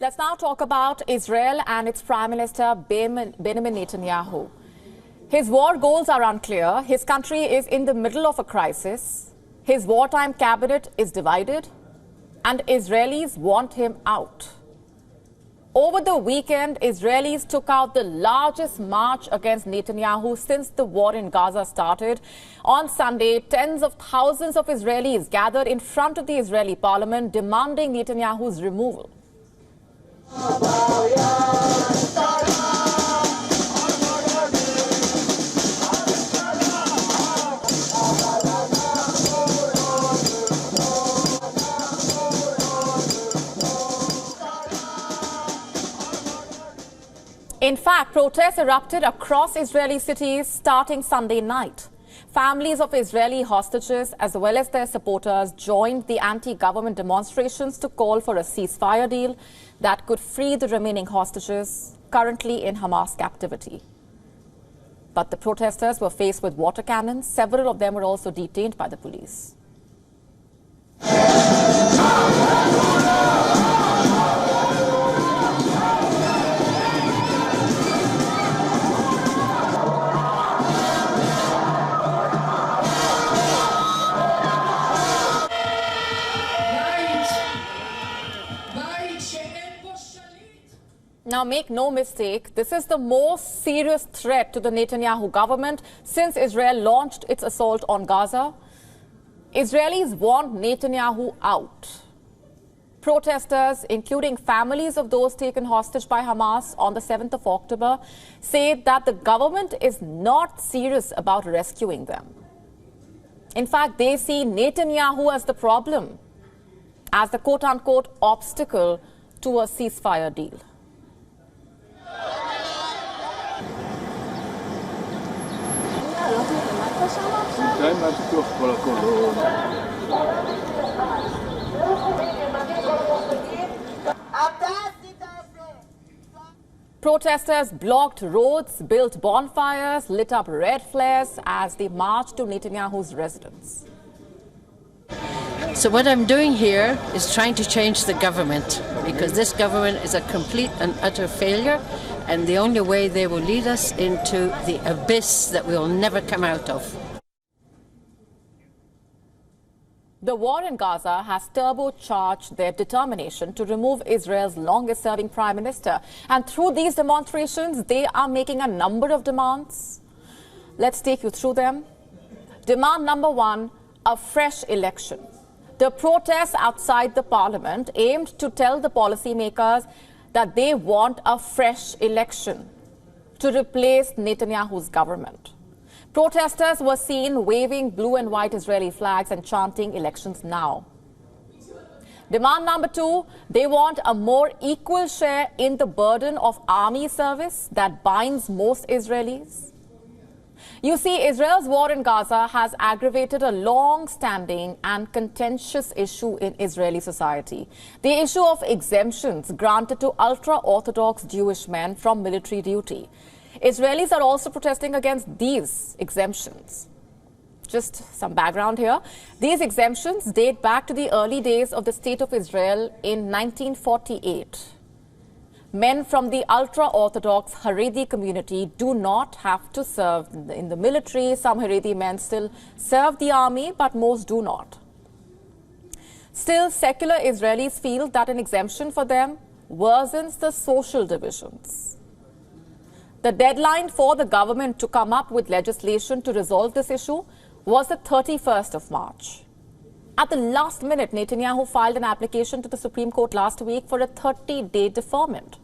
Let's now talk about Israel and its Prime Minister Benjamin Netanyahu. His war goals are unclear. His country is in the middle of a crisis. His wartime cabinet is divided, and Israelis want him out. Over the weekend, Israelis took out the largest march against Netanyahu since the war in Gaza started. On Sunday, tens of thousands of Israelis gathered in front of the Israeli parliament demanding Netanyahu's removal. In fact, protests erupted across Israeli cities starting Sunday night. Families of Israeli hostages as well as their supporters joined the anti-government demonstrations to call for a ceasefire deal that could free the remaining hostages currently in Hamas captivity. But the protesters were faced with water cannons. Several of them were also detained by the police. Now, make no mistake, this is the most serious threat to the Netanyahu government since Israel launched its assault on Gaza. Israelis want Netanyahu out. Protesters, including families of those taken hostage by Hamas on the 7th of October, say that the government is not serious about rescuing them. In fact, they see Netanyahu as the problem, as the quote-unquote obstacle to a ceasefire deal. Protesters blocked roads, built bonfires, lit up red flares as they marched to Netanyahu's residence. So what I'm doing here is trying to change the government, because this government is a complete and utter failure, and the only way they will lead us into the abyss that we will never come out of. The war in Gaza has turbocharged their determination to remove Israel's longest-serving prime minister. And through these demonstrations, they are making a number of demands. Let's take you through them. Demand number one, a fresh election. The protests outside the parliament aimed to tell the policymakers that they want a fresh election to replace Netanyahu's government. Protesters were seen waving blue and white Israeli flags and chanting elections now. Demand number two, they want a more equal share in the burden of army service that binds most Israelis. You see, Israel's war in Gaza has aggravated a long-standing and contentious issue in Israeli society. The issue of exemptions granted to ultra-Orthodox Jewish men from military duty. Israelis are also protesting against these exemptions. Just some background here. These exemptions date back to the early days of the State of Israel in 1948. Men from the ultra-Orthodox Haredi community do not have to serve in the military. Some Haredi men still serve the army, but most do not. Still, secular Israelis feel that an exemption for them worsens the social divisions. The deadline for the government to come up with legislation to resolve this issue was the 31st of March. At the last minute, Netanyahu filed an application to the Supreme Court last week for a 30-day deferment.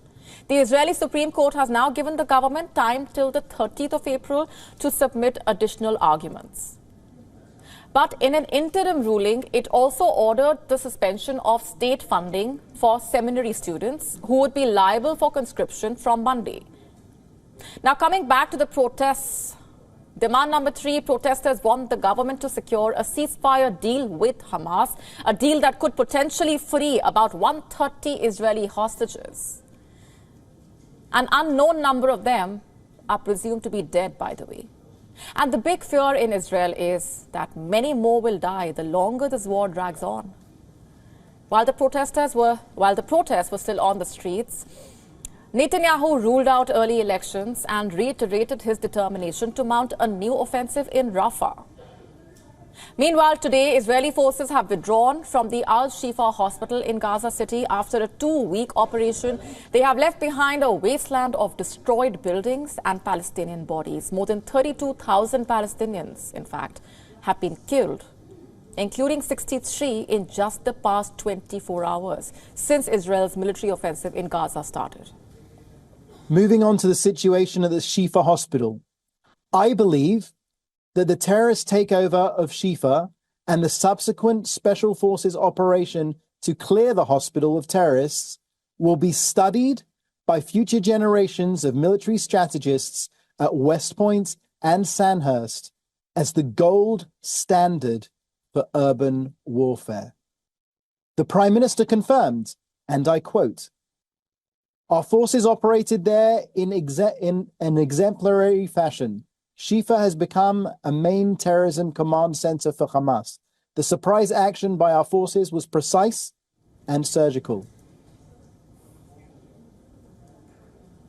The Israeli Supreme Court has now given the government time till the 30th of April to submit additional arguments. But in an interim ruling, it also ordered the suspension of state funding for seminary students who would be liable for conscription from Monday. Now, coming back to the protests, demand number three, protesters want the government to secure a ceasefire deal with Hamas, a deal that could potentially free about 130 Israeli hostages. An unknown number of them are presumed to be dead, by the way. And the big fear in Israel is that many more will die the longer this war drags on. While the protests were still on the streets, Netanyahu ruled out early elections and reiterated his determination to mount a new offensive in Rafah. Meanwhile, today, Israeli forces have withdrawn from the Al-Shifa hospital in Gaza City after a 2-week operation. They have left behind a wasteland of destroyed buildings and Palestinian bodies. More than 32,000 Palestinians, in fact, have been killed, including 63 in just the past 24 hours since Israel's military offensive in Gaza started. Moving on to the situation at the Shifa hospital, I believe that the terrorist takeover of Shifa and the subsequent special forces operation to clear the hospital of terrorists will be studied by future generations of military strategists at West Point and Sandhurst as the gold standard for urban warfare. The Prime Minister confirmed, and I quote, "Our forces operated there in an exemplary fashion. Shifa has become a main terrorism command center for Hamas. The surprise action by our forces was precise and surgical."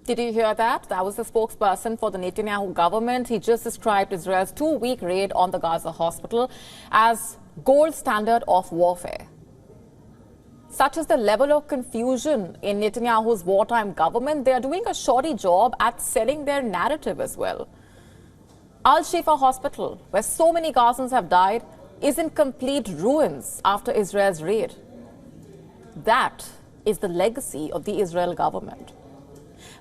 Did you hear that? That was the spokesperson for the Netanyahu government. He just described Israel's 2-week raid on the Gaza hospital as gold standard of warfare. Such is the level of confusion in Netanyahu's wartime government. They are doing a shoddy job at selling their narrative as well. Al-Shifa hospital, where so many Gazans have died, is in complete ruins after Israel's raid. That is the legacy of the Israel government.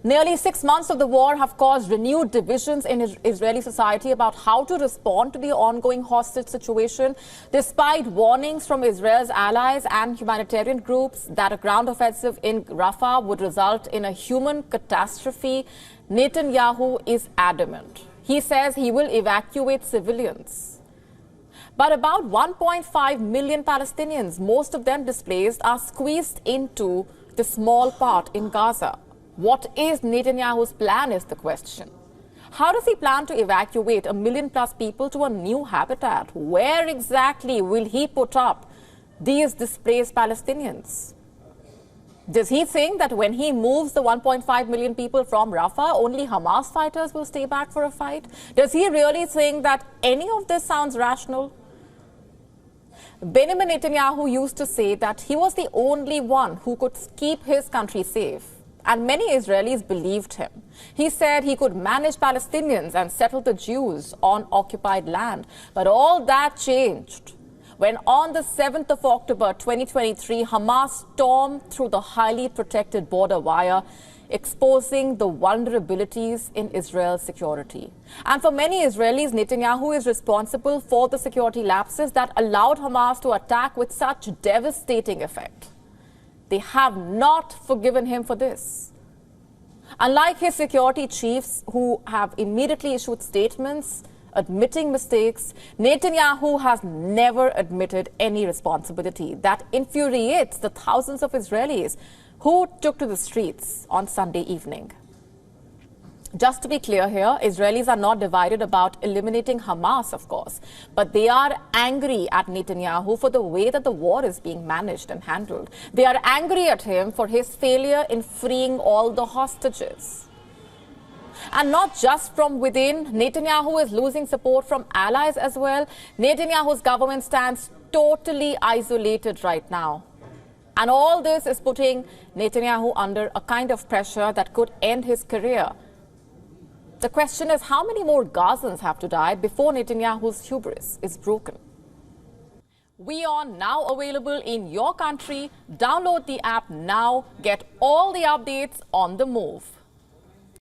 Nearly 6 months of the war have caused renewed divisions in Israeli society about how to respond to the ongoing hostage situation. Despite warnings from Israel's allies and humanitarian groups that a ground offensive in Rafah would result in a human catastrophe, Netanyahu is adamant. He says he will evacuate civilians. But about 1.5 million Palestinians, most of them displaced, are squeezed into the small part in Gaza. What is Netanyahu's plan is the question. How does he plan to evacuate 1 million plus people to a new habitat? Where exactly will he put up these displaced Palestinians? Does he think that when he moves the 1.5 million people from Rafah, only Hamas fighters will stay back for a fight? Does he really think that any of this sounds rational? Benjamin Netanyahu used to say that he was the only one who could keep his country safe. And many Israelis believed him. He said he could manage Palestinians and settle the Jews on occupied land. But all that changed when on the 7th of October 2023, Hamas stormed through the highly protected border wire, exposing the vulnerabilities in Israel's security. And for many Israelis, Netanyahu is responsible for the security lapses that allowed Hamas to attack with such devastating effect. They have not forgiven him for this. Unlike his security chiefs who have immediately issued statements admitting mistakes, Netanyahu has never admitted any responsibility. That infuriates the thousands of Israelis who took to the streets on Sunday evening. Just to be clear here, Israelis are not divided about eliminating Hamas, of course, but they are angry at Netanyahu for the way that the war is being managed and handled. They are angry at him for his failure in freeing all the hostages. And not just from within, Netanyahu is losing support from allies as well. Netanyahu's government stands totally isolated right now. And all this is putting Netanyahu under a kind of pressure that could end his career. The question is, how many more Gazans have to die before Netanyahu's hubris is broken? WION now available in your country. Download the app now. Get all the updates on the move.